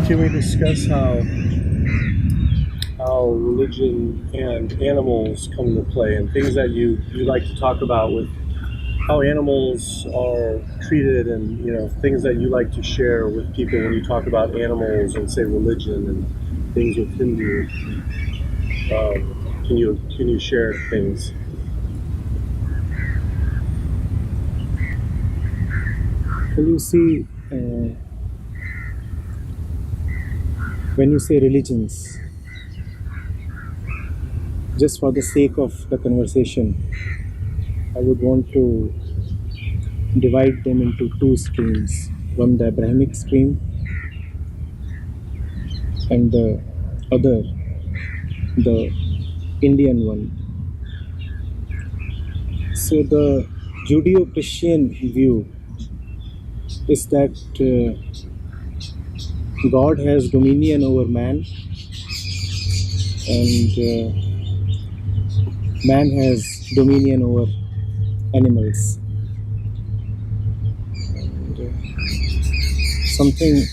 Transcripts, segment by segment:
Can we discuss how religion and animals come into play, and things that you like to talk about with how animals are treated, and things that you like to share with people when you talk about animals and say religion and things with Hindu? Can you share things? Well, you see, when you say religions, just for the sake of the conversation, I would want to divide them into two streams. One, the Abrahamic stream, and the other, the Indian one. So, the Judeo Christian view is that God has dominion over man, and man has dominion over animals. And, something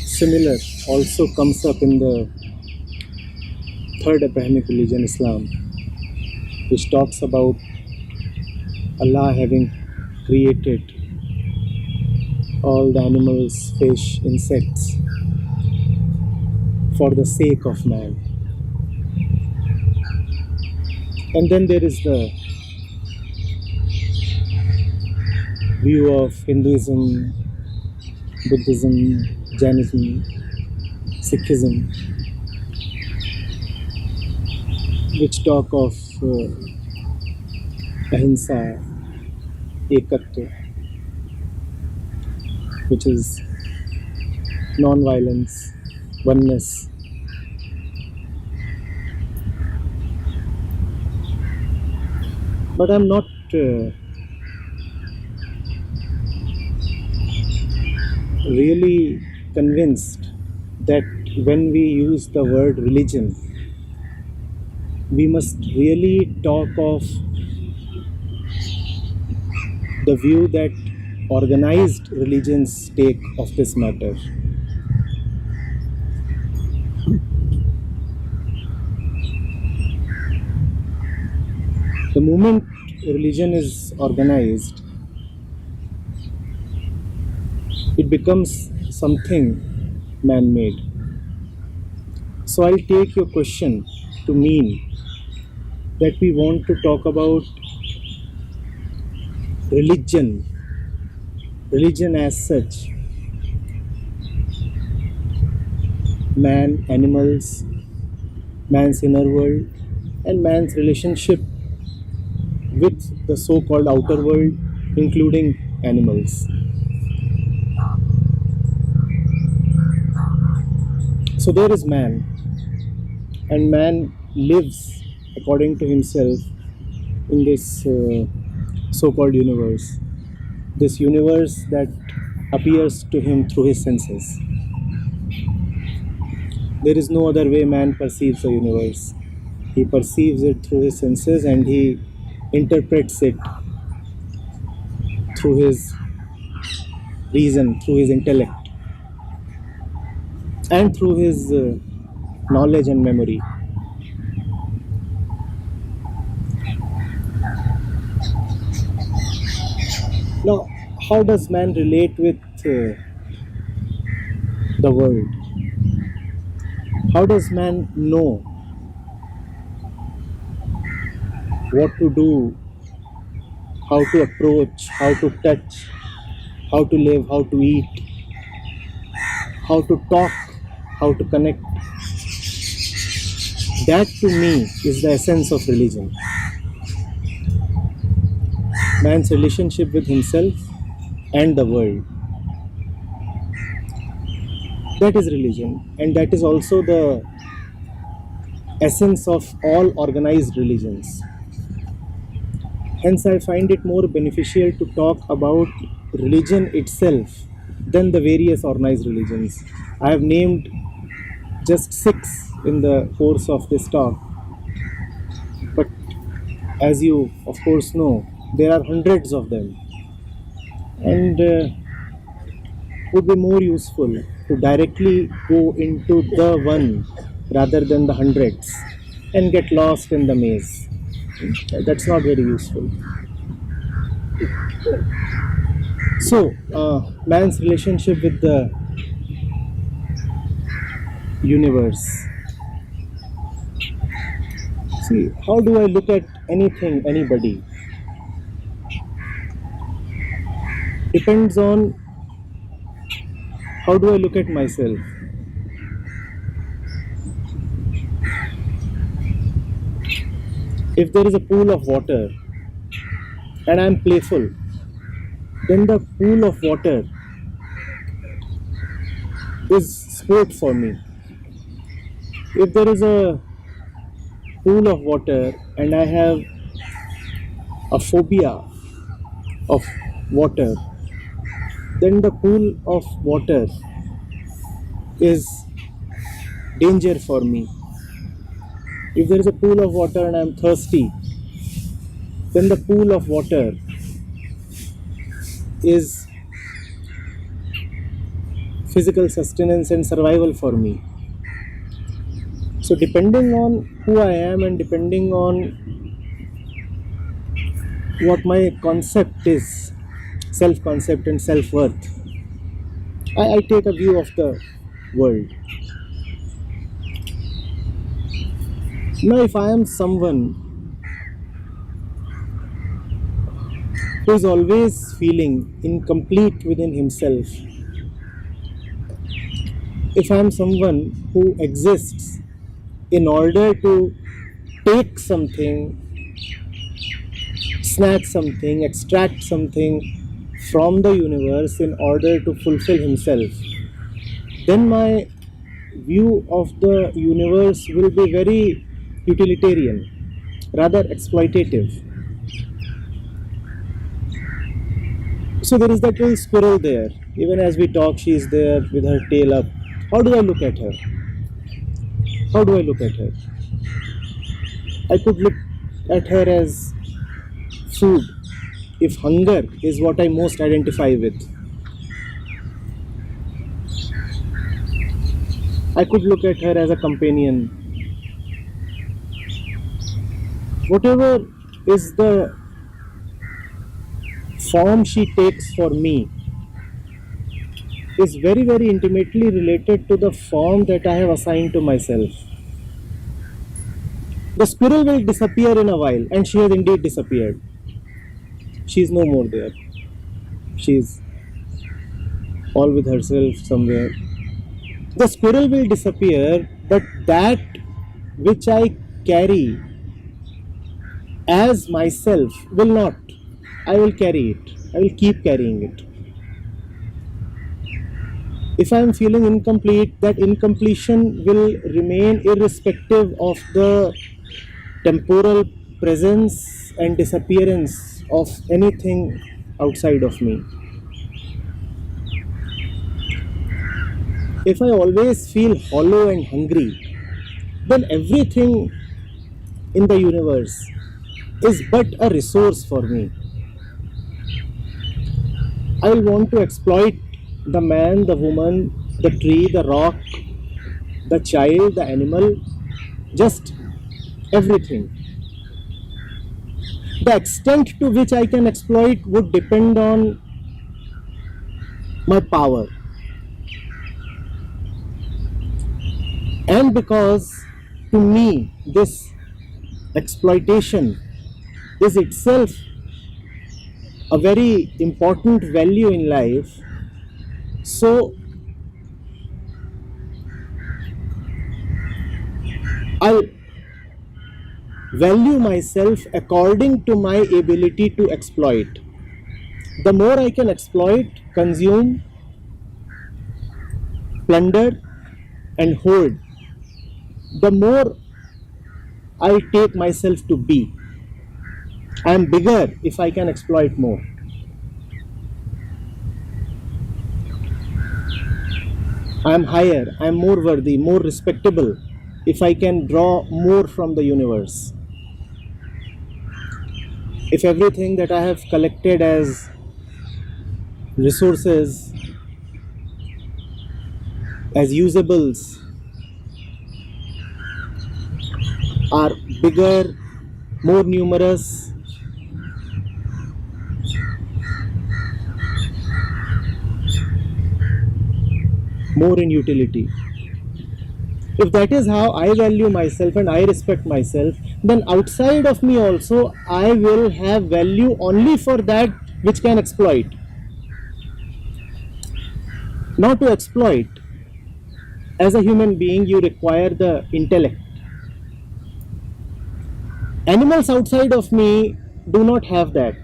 similar also comes up in the third Abrahamic religion, Islam, which talks about Allah having created all the animals, fish, insects for the sake of man. And then there is the view of Hinduism, Buddhism, Jainism, Sikhism, which talk of ahimsa, ekatva, which is non-violence, oneness. But I'm not really convinced that when we use the word religion, we must really talk of the view that organized religions take of this matter. The moment religion is organized, it becomes something man-made. So I'll take your question to mean that we want to talk about religion as such, man, animals, man's inner world, and man's relationship with the so-called outer world, including animals. So there is man, and man lives according to himself in this so-called universe. This universe that appears to him through his senses. There is no other way man perceives the universe. He perceives it through his senses, and he interprets it through his reason, through his intellect, and through his knowledge and memory. Now, how does man relate with the world? How does man know what to do, how to approach, how to touch, how to live, how to eat, how to talk, how to connect? That to me is the essence of religion. Man's relationship with himself and the world. That is religion, and that is also the essence of all organized religions. Hence, I find it more beneficial to talk about religion itself than the various organized religions. I have named just 6 in the course of this talk, but as you of course know, there are hundreds of them. And would be more useful to directly go into the one rather than the hundreds and get lost in the maze. That's not very useful. So, man's relationship with the universe. See, how do I look at anything, anybody? Depends on how do I look at myself. If there is a pool of water and I am playful, then the pool of water is sport for me. If there is a pool of water and I have a phobia of water, then the pool of water is danger for me. If there is a pool of water and I am thirsty, then the pool of water is physical sustenance and survival for me. So depending on who I am and depending on what my concept is, self-concept and self-worth, I take a view of the world. Now if I am someone who is always feeling incomplete within himself, if I am someone who exists in order to take something, snatch something, extract something from the universe in order to fulfill himself, then my view of the universe will be very utilitarian, rather exploitative. So there is that little squirrel there. Even as we talk, she is there with her tail up. How do I look at her? How do I look at her? I could look at her as food, if hunger is what I most identify with. I could look at her as a companion. Whatever is the form she takes for me is very, very intimately related to the form that I have assigned to myself. The squirrel will disappear in a while, and she has indeed disappeared. She is no more there. She is all with herself somewhere. The squirrel will disappear, but that which I carry as myself will not. I will carry it. I will keep carrying it. If I am feeling incomplete, that incompletion will remain irrespective of the temporal presence and disappearance of anything outside of me. If I always feel hollow and hungry, then everything in the universe is but a resource for me. I will want to exploit the man, the woman, the tree, the rock, the child, the animal, just everything. The extent to which I can exploit would depend on my power. And because to me this exploitation is itself a very important value in life, so I value myself according to my ability to exploit. The more I can exploit, consume, plunder and hold, the more I take myself to be. I am bigger if I can exploit more. I am higher, I am more worthy, more respectable if I can draw more from the universe. If everything that I have collected as resources as usables are bigger, more numerous, more in utility. If that is how I value myself and I respect myself, then outside of me also I will have value only for that which can exploit. Not to exploit. As a human being, you require the intellect. Animals outside of me do not have that.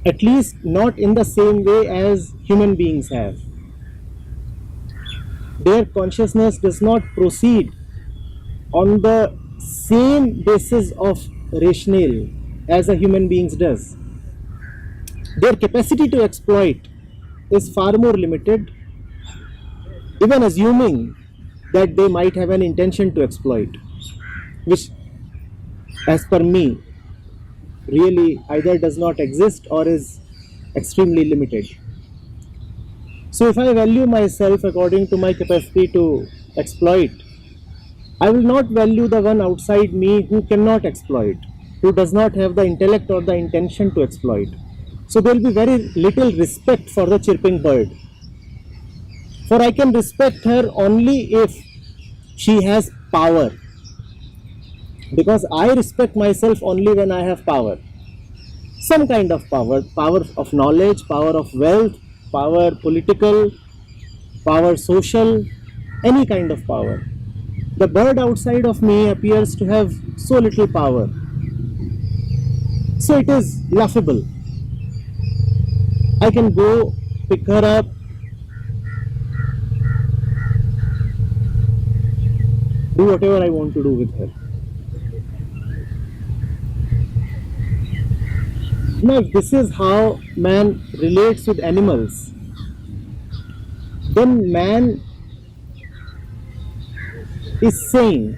At least not in the same way as human beings have. Their consciousness does not proceed on the same basis of rationale as a human being's does. Their capacity to exploit is far more limited, even assuming that they might have an intention to exploit, which, as per me, really either does not exist or is extremely limited. So if I value myself according to my capacity to exploit, I will not value the one outside me who cannot exploit, who does not have the intellect or the intention to exploit. So there will be very little respect for the chirping bird. For I can respect her only if she has power. Because I respect myself only when I have power. Some kind of power, power of knowledge, power of wealth, power political, power social, any kind of power. The bird outside of me appears to have so little power. So it is laughable. I can go pick her up, do whatever I want to do with her. Now, if this is how man relates with animals, then man is saying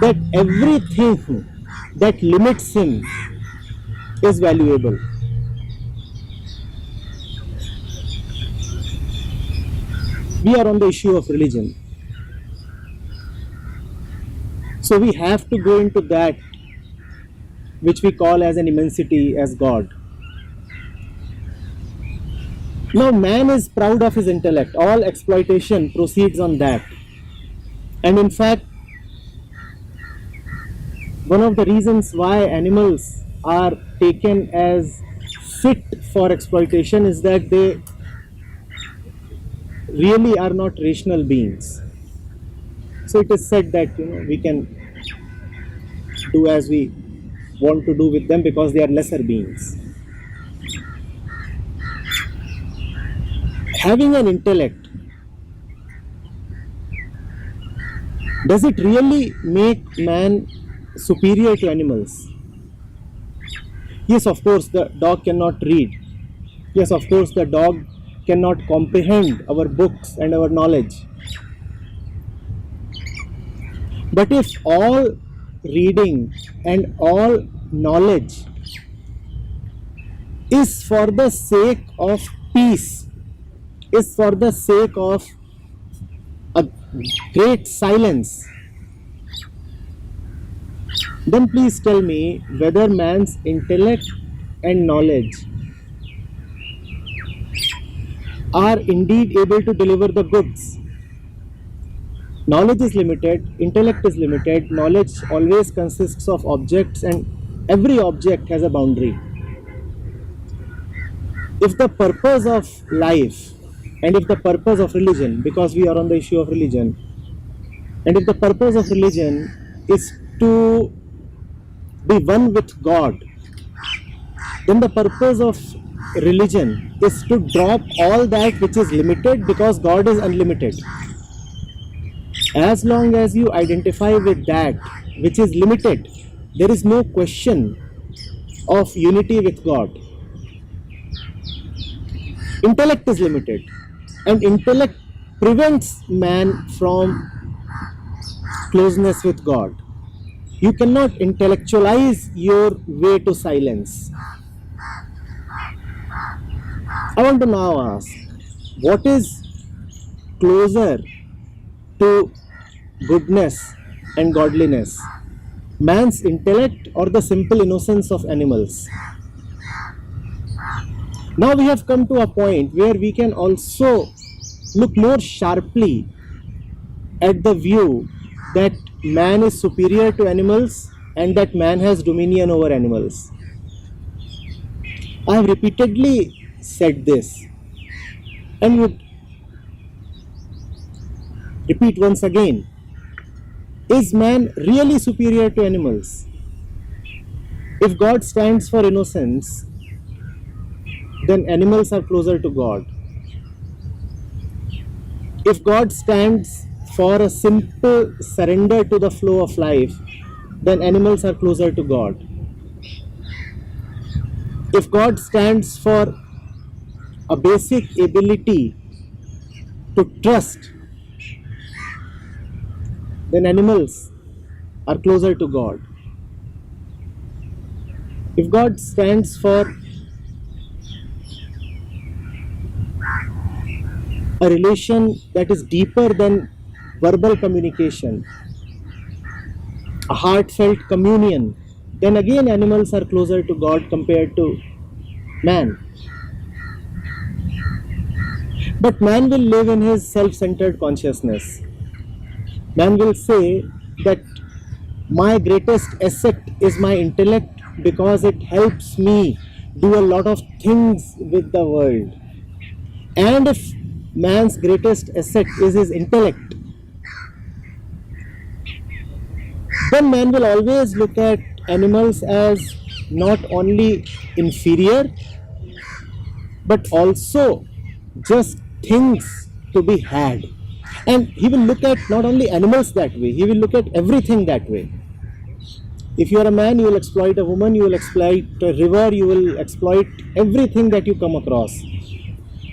that everything that limits him is valuable. We are on the issue of religion. So we have to go into that which we call as an immensity, as God. Now man is proud of his intellect. All exploitation proceeds on that. And in fact, one of the reasons why animals are taken as fit for exploitation is that they really are not rational beings. So it is said that we can do as we want to do with them because they are lesser beings. Having an intellect, does it really make man superior to animals? Yes, of course, the dog cannot read. Yes, of course, the dog cannot comprehend our books and our knowledge. But if all reading and all knowledge is for the sake of peace, is for the sake of a great silence, then please tell me whether man's intellect and knowledge are indeed able to deliver the goods. Knowledge is limited, intellect is limited, knowledge always consists of objects and every object has a boundary. If the purpose of life and if the purpose of religion, because we are on the issue of religion, and if the purpose of religion is to be one with God, then the purpose of religion is to drop all that which is limited because God is unlimited. As long as you identify with that which is limited, there is no question of unity with God. Intellect is limited, and intellect prevents man from closeness with God. You cannot intellectualize your way to silence. I want to now ask, what is closer to goodness and godliness? Man's intellect or the simple innocence of animals? Now we have come to a point where we can also look more sharply at the view that man is superior to animals and that man has dominion over animals. I have repeatedly said this and would repeat once again. Is man really superior to animals? If God stands for innocence, then animals are closer to God. If God stands for a simple surrender to the flow of life, then animals are closer to God. If God stands for a basic ability to trust, then animals are closer to God. If God stands for a relation that is deeper than verbal communication, a heartfelt communion, then again animals are closer to God compared to man. But man will live in his self-centered consciousness. Man will say that my greatest asset is my intellect because it helps me do a lot of things with the world. And if man's greatest asset is his intellect, then man will always look at animals as not only inferior but also just things to be had. And he will look at not only animals that way, he will look at everything that way. If you are a man, you will exploit a woman, you will exploit a river, you will exploit everything that you come across.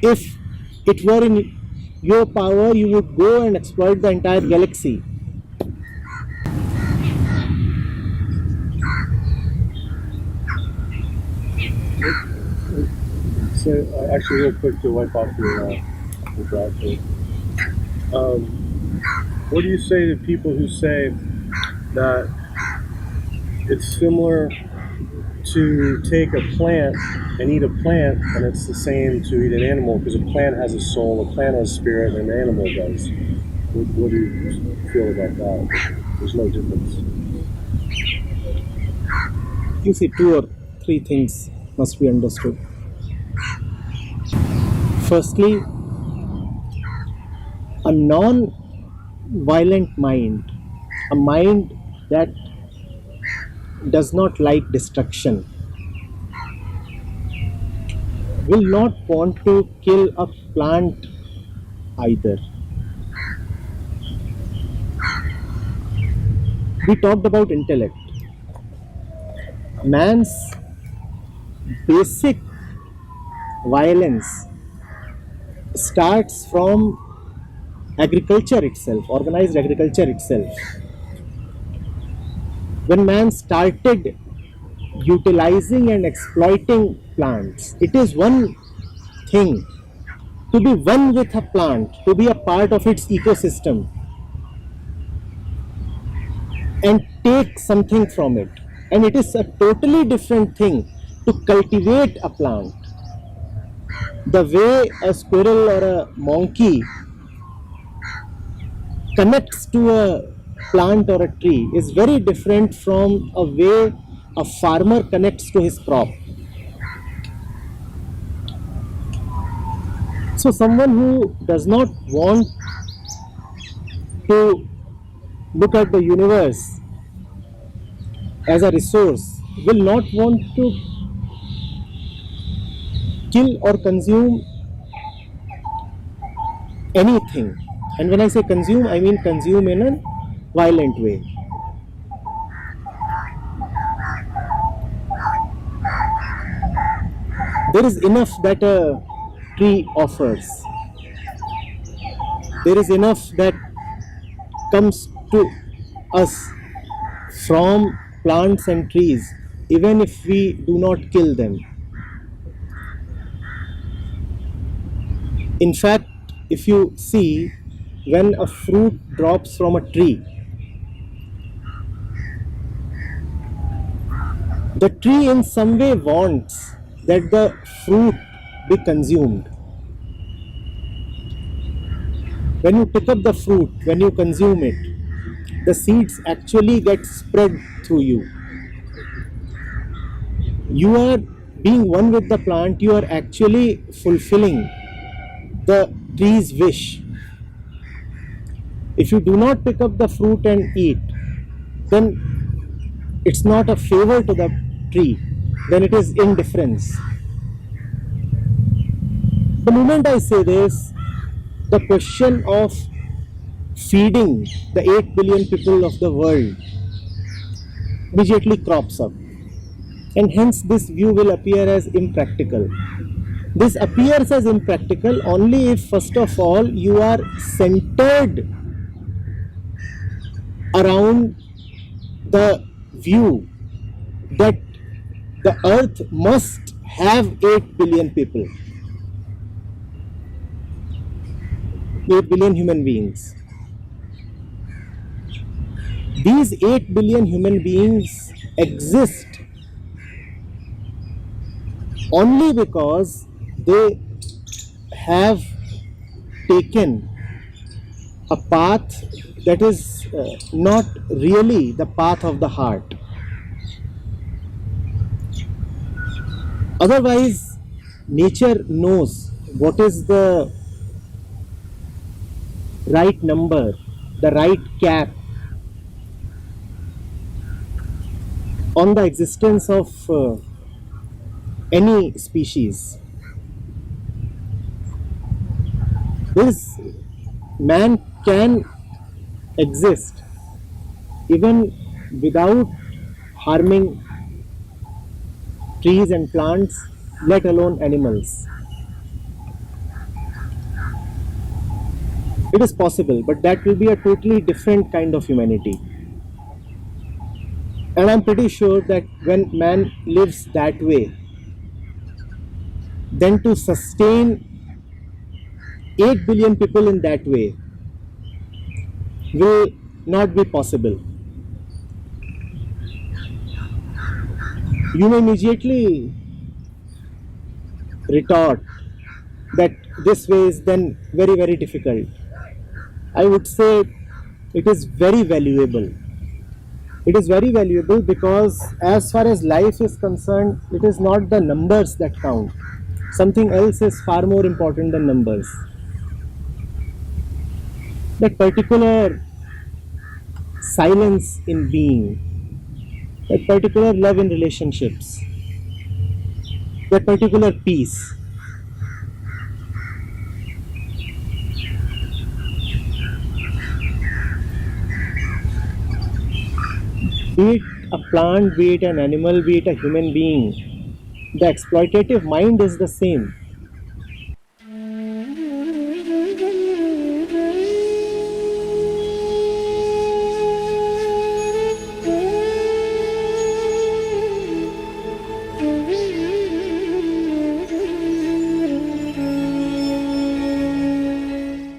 If it were in your power, you would go and exploit the entire galaxy. So, actually, real quick to wipe off your brow tape. What do you say to people who say that it's similar to take a plant and eat a plant, and it's the same to eat an animal because a plant has a soul, a plant has a spirit, and an animal does? What do you feel about that? There's no difference. You see, 2 or 3 things must be understood. Firstly, a non-violent mind, a mind that does not like destruction, will not want to kill a plant either. We talked about intellect. Man's basic violence starts from agriculture itself, organized agriculture itself. When man started utilizing and exploiting plants, it is one thing to be one with a plant, to be a part of its ecosystem and take something from it. And it is a totally different thing to cultivate a plant. The way a squirrel or a monkey connects to a plant or a tree is very different from a way a farmer connects to his crop. So someone who does not want to look at the universe as a resource will not want to kill or consume anything. And when I say consume, I mean consume in a violent way. There is enough that a tree offers. There is enough that comes to us from plants and trees, even if we do not kill them. In fact, if you see, when a fruit drops from a tree, the tree in some way wants that the fruit be consumed. When you pick up the fruit, when you consume it, the seeds actually get spread through you. You are being one with the plant, you are actually fulfilling the tree's wish. If you do not pick up the fruit and eat, then it's not a favor to the tree, then it is indifference. The moment I say this, the question of feeding the 8 billion people of the world immediately crops up, and hence this view will appear as impractical. This appears as impractical only if, first of all, you are centered around the view that the earth must have 8 billion people, 8 billion human beings. These 8 billion human beings exist only because they have taken a path that is not really the path of the heart. Otherwise, nature knows what is the right number, the right cap on the existence of any species. This man can exist even without harming trees and plants, let alone animals. It is possible, but that will be a totally different kind of humanity. And I'm pretty sure that when man lives that way, then to sustain 8 billion people in that way will not be possible. You may immediately retort that this way is then very, very difficult. I would say it is very valuable. It is very valuable because, as far as life is concerned, it is not the numbers that count. Something else is far more important than numbers. That particular silence in being, that particular love in relationships, that particular peace. Be it a plant, be it an animal, be it a human being, the exploitative mind is the same.